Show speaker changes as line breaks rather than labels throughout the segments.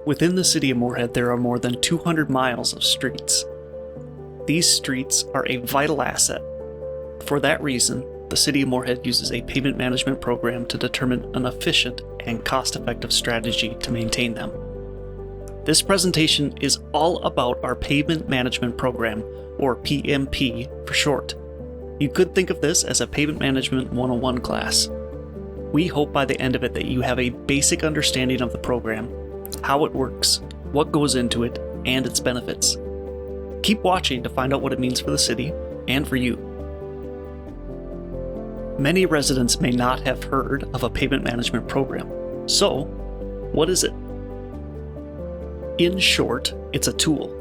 Within the city of Moorhead, there are more than 200 miles of streets. These streets are a vital asset. For that reason, the city of Moorhead uses a pavement management program to determine an efficient and cost-effective strategy to maintain them. This presentation is all about our pavement management program, or PMP for short. You could think of this as a Pavement Management 101 class. We hope by the end of it that you have a basic understanding of the program, how it works, what goes into it, and its benefits. Keep watching to find out what it means for the city and for you. Many residents may not have heard of a pavement management program. So, what is it? In short, it's a tool.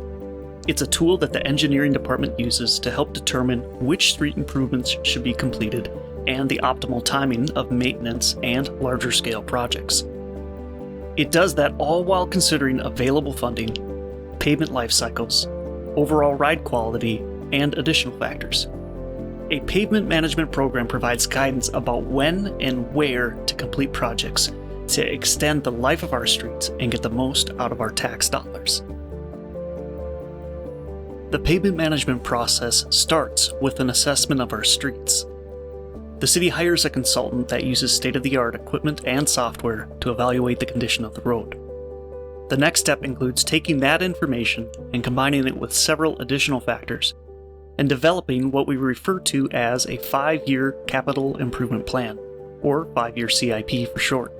It's a tool that the engineering department uses to help determine which street improvements should be completed and the optimal timing of maintenance and larger scale projects. It does that all while considering available funding, pavement life cycles, overall ride quality, and additional factors. A pavement management program provides guidance about when and where to complete projects to extend the life of our streets and get the most out of our tax dollars. The pavement management process starts with an assessment of our streets. The city hires a consultant that uses state-of-the-art equipment and software to evaluate the condition of the road. The next step includes taking that information and combining it with several additional factors and developing what we refer to as a 5-year capital improvement plan, or 5-year CIP for short.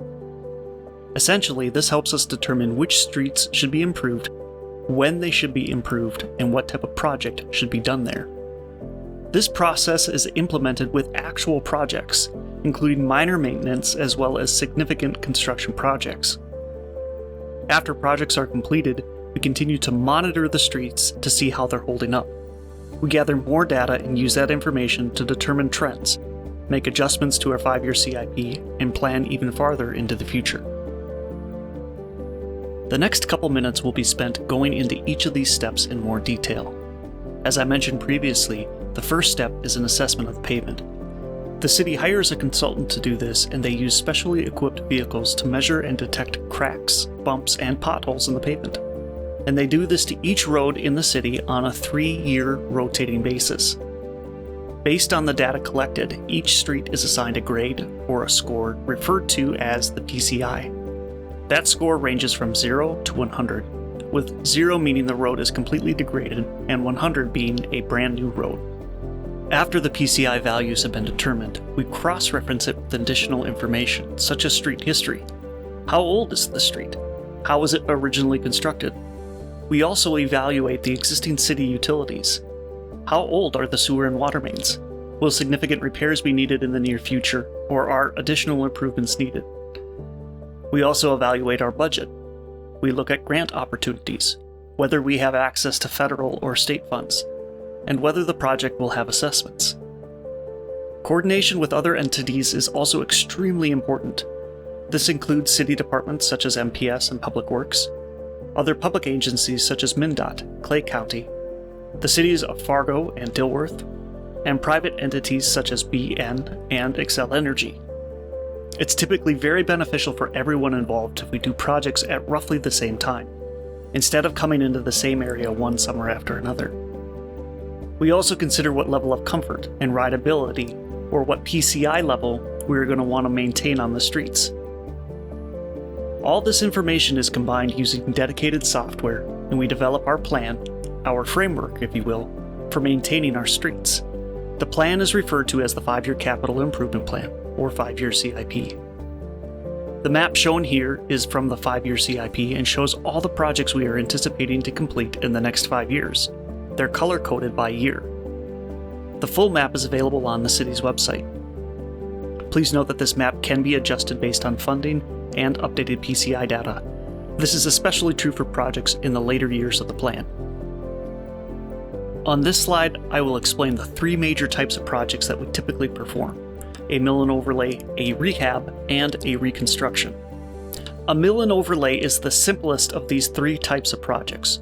Essentially, this helps us determine which streets should be improved, when they should be improved, and what type of project should be done there. This process is implemented with actual projects, including minor maintenance as well as significant construction projects. After projects are completed, we continue to monitor the streets to see how they're holding up. We gather more data and use that information to determine trends, make adjustments to our 5-year CIP, and plan even farther into the future. The next couple minutes will be spent going into each of these steps in more detail. As I mentioned previously, the first step is an assessment of the pavement. The city hires a consultant to do this, and they use specially equipped vehicles to measure and detect cracks, bumps, and potholes in the pavement. And they do this to each road in the city on a 3-year rotating basis. Based on the data collected, each street is assigned a grade, or a score, referred to as the PCI. That score ranges from 0 to 100, with 0 meaning the road is completely degraded and 100 being a brand new road. After the PCI values have been determined, we cross-reference it with additional information, such as street history. How old is the street? How was it originally constructed? We also evaluate the existing city utilities. How old are the sewer and water mains? Will significant repairs be needed in the near future, or are additional improvements needed? We also evaluate our budget. We look at grant opportunities, whether we have access to federal or state funds, and whether the project will have assessments. Coordination with other entities is also extremely important. This includes city departments such as MPS and Public Works, other public agencies such as MnDOT, Clay County, the cities of Fargo and Dilworth, and private entities such as BN and Xcel Energy. It's typically very beneficial for everyone involved if we do projects at roughly the same time, instead of coming into the same area one summer after another. We also consider what level of comfort and rideability, or what PCI level we're going to want to maintain on the streets. All this information is combined using dedicated software, and we develop our plan, our framework, if you will, for maintaining our streets. The plan is referred to as the 5-year capital improvement plan, or 5-year CIP. The map shown here is from the 5-year CIP and shows all the projects we are anticipating to complete in the next 5 years. They're color-coded by year. The full map is available on the city's website. Please note that this map can be adjusted based on funding and updated PCI data. This is especially true for projects in the later years of the plan. On this slide, I will explain the 3 major types of projects that we typically perform: a mill and overlay, a rehab, and a reconstruction. A mill and overlay is the simplest of these 3 types of projects.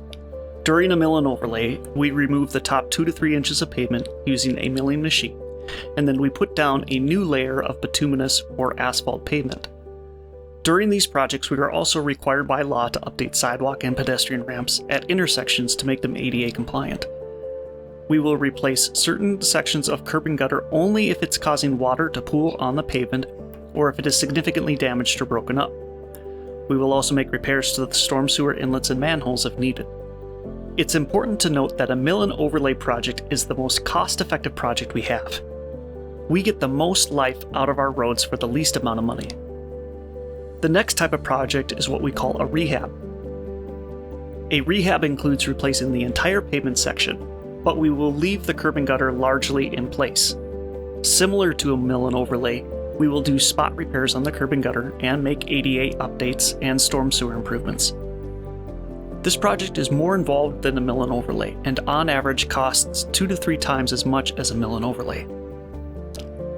During a mill and overlay, we remove the top 2 to 3 inches of pavement using a milling machine, and then we put down a new layer of bituminous or asphalt pavement. During these projects, we are also required by law to update sidewalk and pedestrian ramps at intersections to make them ADA compliant. We will replace certain sections of curb and gutter only if it's causing water to pool on the pavement or if it is significantly damaged or broken up. We will also make repairs to the storm sewer inlets and manholes if needed. It's important to note that a mill and overlay project is the most cost-effective project we have. We get the most life out of our roads for the least amount of money. The next type of project is what we call a rehab. A rehab includes replacing the entire pavement section, but we will leave the curb and gutter largely in place. Similar to a mill and overlay, we will do spot repairs on the curb and gutter and make ADA updates and storm sewer improvements. This project is more involved than a mill and overlay, and on average costs 2 to 3 times as much as a mill and overlay.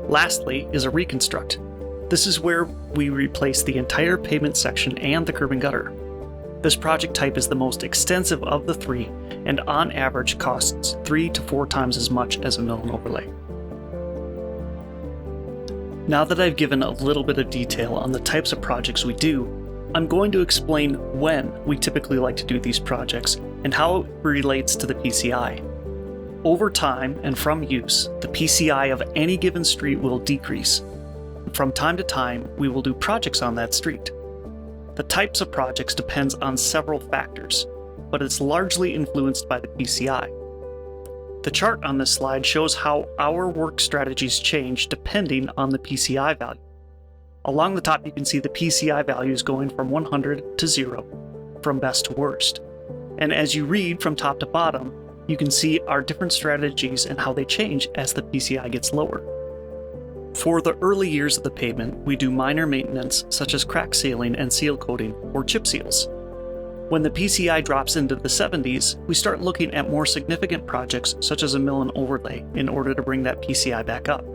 Lastly is a reconstruct. This is where we replace the entire pavement section and the curb and gutter. This project type is the most extensive of the 3, and on average costs 3 to 4 times as much as a mill and overlay. Now that I've given a little bit of detail on the types of projects we do, I'm going to explain when we typically like to do these projects and how it relates to the PCI. Over time and from use, the PCI of any given street will decrease. From time to time, we will do projects on that street. The types of projects depends on several factors, but it's largely influenced by the PCI. The chart on this slide shows how our work strategies change depending on the PCI value. Along the top you can see the PCI values going from 100 to 0, from best to worst. And as you read from top to bottom, you can see our different strategies and how they change as the PCI gets lower. For the early years of the pavement, we do minor maintenance such as crack sealing and seal coating or chip seals. When the PCI drops into the 70s, we start looking at more significant projects such as a mill and overlay in order to bring that PCI back up.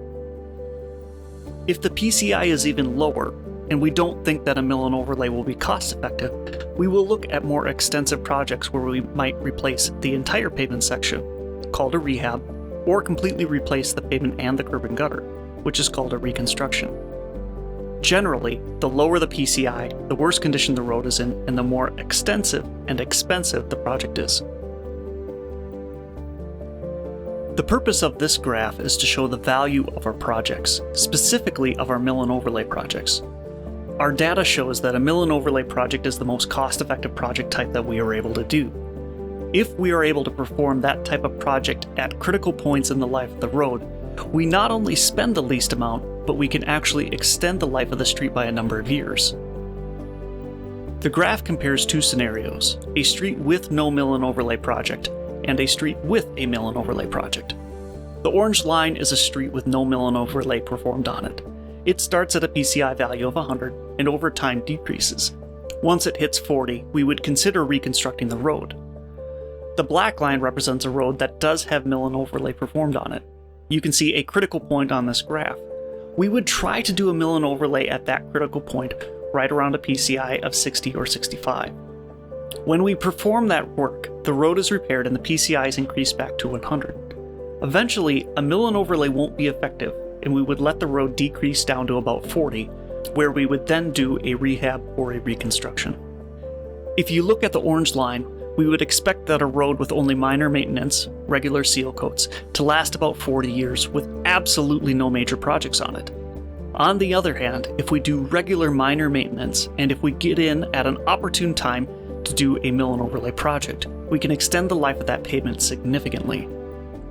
If the PCI is even lower, and we don't think that a mill and overlay will be cost effective, we will look at more extensive projects where we might replace the entire pavement section, called a rehab, or completely replace the pavement and the curb and gutter, which is called a reconstruction. Generally, the lower the PCI, the worse condition the road is in, and the more extensive and expensive the project is. The purpose of this graph is to show the value of our projects, specifically of our mill and overlay projects. Our data shows that a mill and overlay project is the most cost-effective project type that we are able to do. If we are able to perform that type of project at critical points in the life of the road, we not only spend the least amount, but we can actually extend the life of the street by a number of years. The graph compares 2 scenarios, a street with no mill and overlay project, and a street with a mill and overlay project. The orange line is a street with no mill and overlay performed on it. It starts at a PCI value of 100 and over time decreases. Once it hits 40, we would consider reconstructing the road. The black line represents a road that does have mill and overlay performed on it. You can see a critical point on this graph. We would try to do a mill and overlay at that critical point right around a PCI of 60 or 65. When we perform that work, the road is repaired and the PCI is increased back to 100. Eventually, a mill and overlay won't be effective, and we would let the road decrease down to about 40, where we would then do a rehab or a reconstruction. If you look at the orange line, we would expect that a road with only minor maintenance, regular seal coats, to last about 40 years with absolutely no major projects on it. On the other hand, if we do regular minor maintenance, and if we get in at an opportune time to do a mill and overlay project, we can extend the life of that pavement significantly.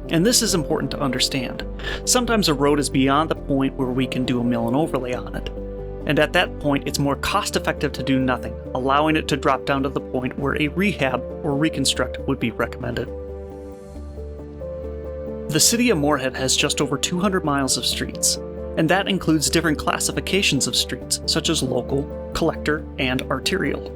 And this is important to understand. Sometimes a road is beyond the point where we can do a mill and overlay on it. And at that point, it's more cost effective to do nothing, allowing it to drop down to the point where a rehab or reconstruct would be recommended. The city of Moorhead has just over 200 miles of streets, and that includes different classifications of streets, such as local, collector, and arterial.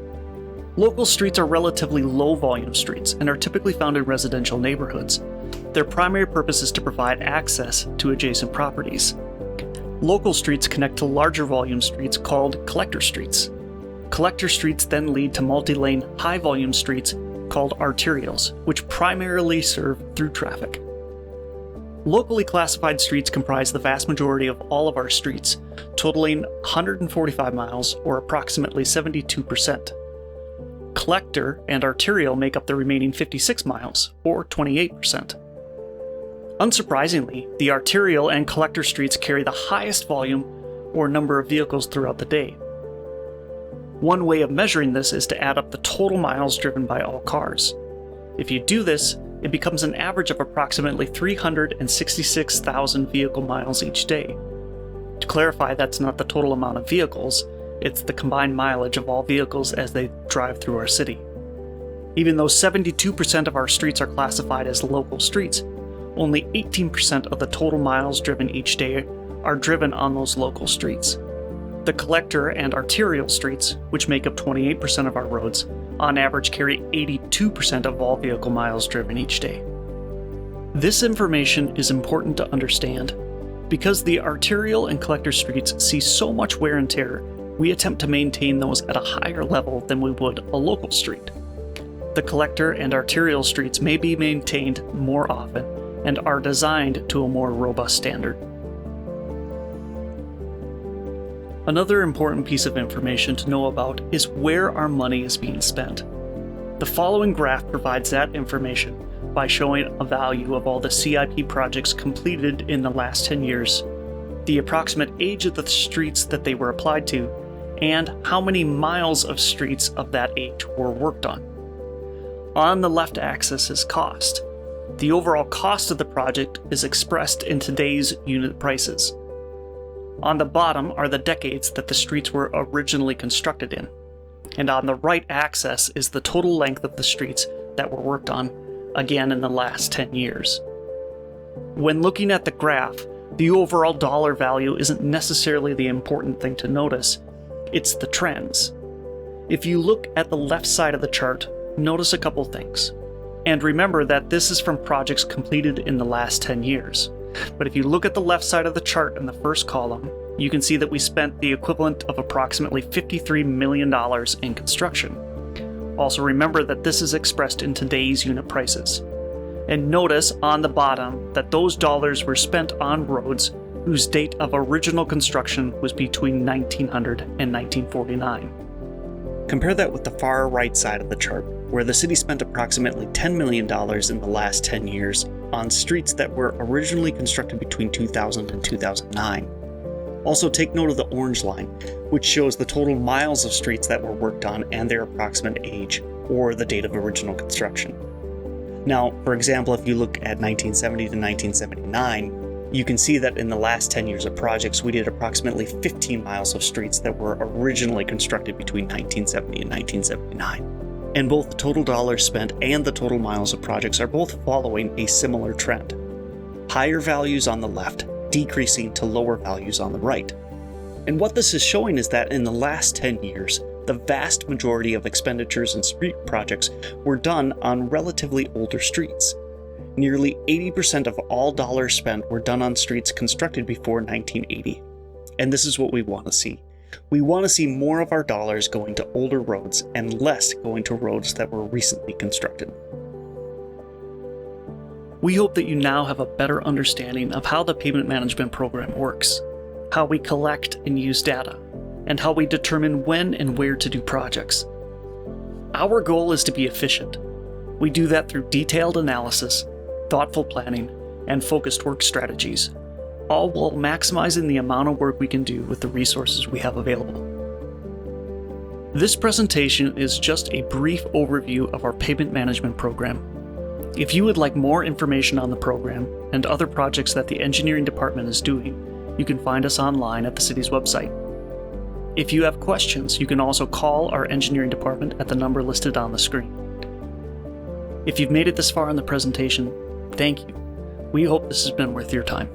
Local streets are relatively low-volume streets and are typically found in residential neighborhoods. Their primary purpose is to provide access to adjacent properties. Local streets connect to larger volume streets called collector streets. Collector streets then lead to multi-lane, high-volume streets called arterials, which primarily serve through traffic. Locally classified streets comprise the vast majority of all of our streets, totaling 145 miles, or approximately 72%. Collector and arterial make up the remaining 56 miles, or 28%. Unsurprisingly, the arterial and collector streets carry the highest volume or number of vehicles throughout the day. One way of measuring this is to add up the total miles driven by all cars. If you do this, it becomes an average of approximately 366,000 vehicle miles each day. To clarify, that's not the total amount of vehicles, it's the combined mileage of all vehicles as they drive through our city. Even though 72% of our streets are classified as local streets, only 18% of the total miles driven each day are driven on those local streets. The collector and arterial streets, which make up 28% of our roads, on average carry 82% of all vehicle miles driven each day. This information is important to understand. Because the arterial and collector streets see so much wear and tear, we attempt to maintain those at a higher level than we would a local street. The collector and arterial streets may be maintained more often and are designed to a more robust standard. Another important piece of information to know about is where our money is being spent. The following graph provides that information by showing a value of all the CIP projects completed in the last 10 years, the approximate age of the streets that they were applied to, and how many miles of streets of that age were worked on. On the left axis is cost. The overall cost of the project is expressed in today's unit prices. On the bottom are the decades that the streets were originally constructed in. And on the right axis is the total length of the streets that were worked on, again in the last 10 years. When looking at the graph, the overall dollar value isn't necessarily the important thing to notice, it's the trends. If you look at the left side of the chart, notice a couple things. And remember that this is from projects completed in the last 10 years. But if you look at the left side of the chart in the first column, you can see that we spent the equivalent of approximately $53 million in construction. Also remember that this is expressed in today's unit prices. And notice on the bottom that those dollars were spent on roads whose date of original construction was between 1900 and 1949. Compare that with the far right side of the chart, where the city spent approximately $10 million in the last 10 years on streets that were originally constructed between 2000 and 2009. Also take note of the orange line, which shows the total miles of streets that were worked on and their approximate age, or the date of original construction. Now, for example, if you look at 1970 to 1979, you can see that in the last 10 years of projects, we did approximately 15 miles of streets that were originally constructed between 1970 and 1979. And both the total dollars spent and the total miles of projects are both following a similar trend. Higher values on the left, decreasing to lower values on the right. And what this is showing is that in the last 10 years, the vast majority of expenditures in street projects were done on relatively older streets. Nearly 80% of all dollars spent were done on streets constructed before 1980. And this is what we want to see. We want to see more of our dollars going to older roads and less going to roads that were recently constructed. We hope that you now have a better understanding of how the pavement management program works, how we collect and use data, and how we determine when and where to do projects. Our goal is to be efficient. We do that through detailed analysis, thoughtful planning, and focused work strategies, all while maximizing the amount of work we can do with the resources we have available. This presentation is just a brief overview of our pavement management program. If you would like more information on the program and other projects that the engineering department is doing, you can find us online at the city's website. If you have questions, you can also call our engineering department at the number listed on the screen. If you've made it this far in the presentation, thank you. We hope this has been worth your time.